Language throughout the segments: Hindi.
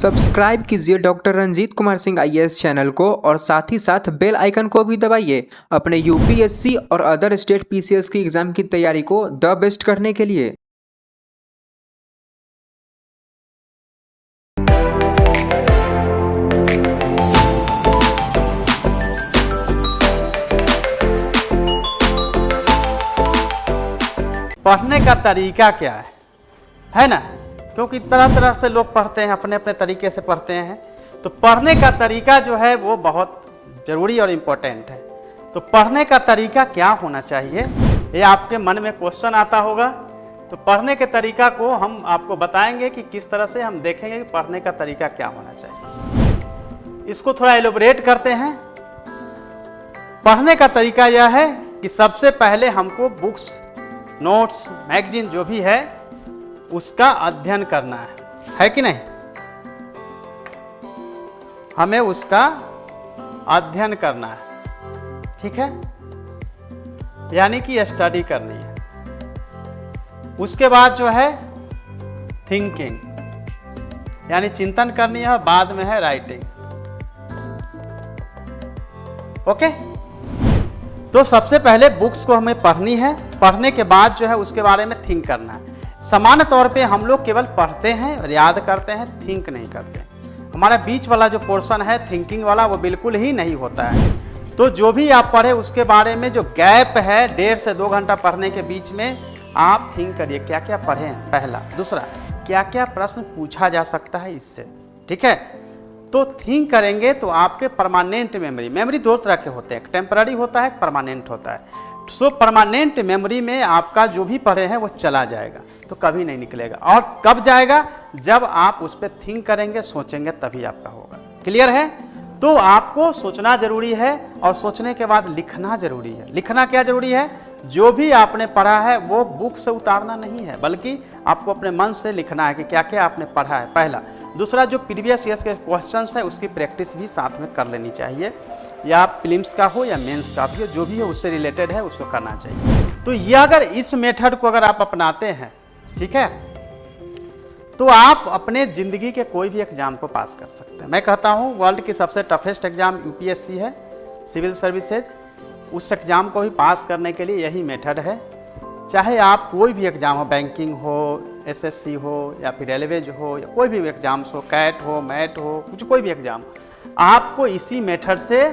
सब्सक्राइब कीजिए doctor Ranjit Kumar Singh IAS channel को और साथ ही साथ बेल आइकन को भी दबाइए अपने यूपीएससी और अदर स्टेट पीसीएस की एग्जाम की तैयारी को द बेस्ट करने के लिए। पढ़ने का तरीका क्या है ना, क्योंकि तरह तरह से लोग पढ़ते हैं, अपने अपने तरीके से पढ़ते हैं। तो पढ़ने का तरीका जो है वो बहुत ज़रूरी और इम्पोर्टेंट है। तो पढ़ने का तरीका क्या होना चाहिए, ये आपके मन में क्वेश्चन आता होगा। तो पढ़ने के तरीका को हम आपको बताएंगे कि किस तरह से हम देखेंगे कि पढ़ने का तरीका क्या होना चाहिए। इसको थोड़ा एलोबरेट करते हैं। पढ़ने का तरीका यह है कि सबसे पहले हमको बुक्स, नोट्स, मैगजीन जो भी है उसका अध्ययन करना है कि नहीं। हमें उसका अध्ययन करना है, ठीक है, यानी कि स्टडी करनी है। उसके बाद जो है थिंकिंग, यानी चिंतन करनी है, और बाद में है राइटिंग। ओके, तो सबसे पहले बुक्स को हमें पढ़नी है। पढ़ने के बाद जो है उसके बारे में थिंक करना है। सामान्य तौर पे हम लोग केवल पढ़ते हैं और याद करते हैं, थिंक नहीं करते। हमारा बीच वाला जो पोर्शन है थिंकिंग वाला, वो बिल्कुल ही नहीं होता है। तो जो भी आप पढ़े उसके बारे में जो गैप है 1.5 से 2 घंटा पढ़ने के बीच में, आप थिंक करिए क्या क्या पढ़े हैं, पहला। दूसरा, क्या क्या प्रश्न पूछा जा सकता है इससे, ठीक है। तो थिंक करेंगे तो आपके परमानेंट मेमोरी 2 तरह के होते हैं, एक टेम्पररी होता है, एक परमानेंट होता है। सो परमानेंट मेमोरी में आपका जो भी पढ़े हैं वो चला जाएगा, तो कभी नहीं निकलेगा। और कब जाएगा, जब आप उस पर थिंक करेंगे, सोचेंगे, तभी आपका होगा। क्लियर है। तो आपको सोचना जरूरी है, और सोचने के बाद लिखना जरूरी है। लिखना क्या जरूरी है, जो भी आपने पढ़ा है वो बुक से उतारना नहीं है, बल्कि आपको अपने मन से लिखना है कि क्या क्या आपने पढ़ा है, पहला। दूसरा, जो प्रीवियस ईयर्स के क्वेश्चंस है उसकी प्रैक्टिस भी साथ में कर लेनी चाहिए, या प्रीलिम्स का हो या मेंस का भी हो, जो भी हो उससे रिलेटेड है उसको करना चाहिए। तो ये अगर इस मेथड को अगर आप अपनाते हैं, ठीक है, तो आप अपने ज़िंदगी के कोई भी एग्जाम को पास कर सकते हैं। मैं कहता हूँ वर्ल्ड की सबसे टफेस्ट एग्जाम यूपीएससी है, सिविल सर्विसेज। उस एग्ज़ाम को भी पास करने के लिए यही मेथड है। चाहे आप कोई भी एग्ज़ाम हो, बैंकिंग हो, एसएससी हो, या फिर रेलवेज हो, या कोई भी एग्ज़ाम्स हो, कैट हो, मैट हो, कुछ कोई भी एग्ज़ाम, आपको इसी मेथड से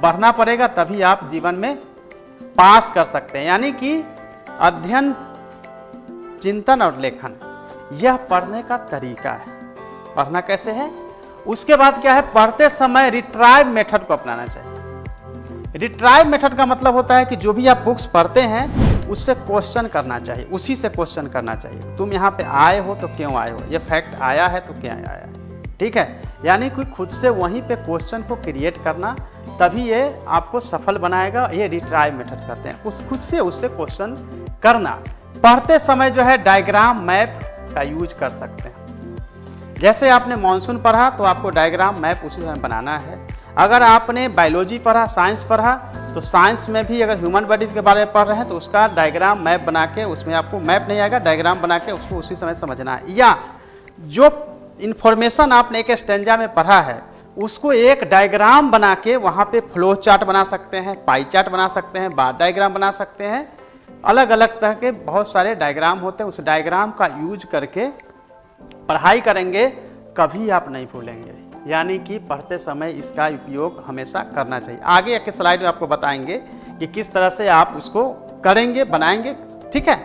बढ़ना पड़ेगा, तभी आप जीवन में पास कर सकते हैं। यानी कि अध्ययन, चिंतन और लेखन, यह पढ़ने का तरीका है। पढ़ना कैसे है, उसके बाद क्या है, पढ़ते समय रिट्राइव मेथड को अपनाना चाहिए। रिट्राइव मेथड का मतलब होता है कि जो भी आप बुक्स पढ़ते हैं उससे क्वेश्चन करना चाहिए, उसी से क्वेश्चन करना चाहिए। तुम यहाँ पे आए हो तो क्यों आए हो, ये फैक्ट आया है तो क्या आया है, ठीक है। यानी कि खुद से वहीं पे क्वेश्चन को क्रिएट करना, तभी ये आपको सफल बनाएगा। ये रिट्राइव मेथड कहते हैं, खुद से उससे क्वेश्चन करना। पढ़ते समय जो है डायग्राम, मैप का यूज कर सकते हैं। जैसे आपने मॉनसून पढ़ा तो आपको डायग्राम, मैप उसी समय बनाना है। अगर आपने बायोलॉजी पढ़ा, साइंस पढ़ा, तो साइंस में भी अगर ह्यूमन बॉडीज के बारे में पढ़ रहे हैं तो उसका डायग्राम, मैप बना के, उसमें आपको मैप नहीं आएगा, डायग्राम बना के उसको उसी समय समझना है। या जो इन्फॉर्मेशन आपने एक स्टेंजा में पढ़ा है उसको एक डायग्राम बना के वहाँ पे फ्लो चार्ट बना सकते हैं, पाई चार्ट बना सकते हैं, बार डायग्राम बना सकते हैं। अलग अलग तरह के बहुत सारे डायग्राम होते हैं। उस डायग्राम का यूज करके पढ़ाई करेंगे, कभी आप नहीं भूलेंगे। यानी कि पढ़ते समय इसका उपयोग हमेशा करना चाहिए। आगे एक स्लाइड में आपको बताएंगे कि किस तरह से आप उसको करेंगे, बनाएंगे, ठीक है।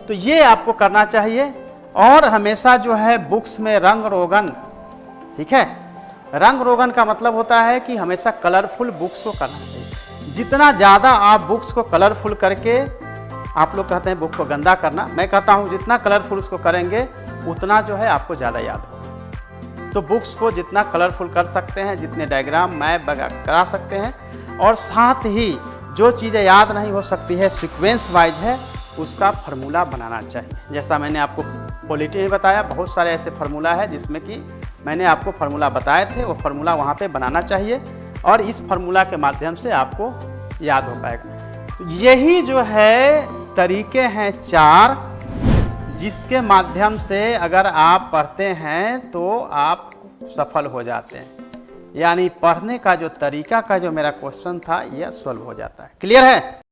तो ये आपको करना चाहिए। और हमेशा जो है बुक्स में रंग रोगन, ठीक है, रंग रोगन का मतलब होता है कि हमेशा कलरफुल बुक्स को करना चाहिए। जितना ज़्यादा आप बुक्स को कलरफुल करके, आप लोग कहते हैं बुक को गंदा करना, मैं कहता हूँ जितना कलरफुल उसको करेंगे उतना जो है आपको ज़्यादा याद होगा। तो बुक्स को जितना कलरफुल कर सकते हैं, जितने डायग्राम, मैप करा सकते हैं, और साथ ही जो चीज़ें याद नहीं हो सकती है, सीक्वेंस वाइज है, उसका फार्मूला बनाना चाहिए। जैसा मैंने आपको पॉलिटी में बताया, बहुत सारे ऐसे फार्मूला है जिसमें कि मैंने आपको फार्मूला बताए थे, वो फार्मूला वहाँ पे बनाना चाहिए, और इस फार्मूला के माध्यम से आपको याद हो पाएगा। तो यही जो है तरीके हैं 4, जिसके माध्यम से अगर आप पढ़ते हैं तो आप सफल हो जाते हैं। यानी पढ़ने का जो तरीका का जो मेरा क्वेश्चन था यह सॉल्व हो जाता है। क्लियर है?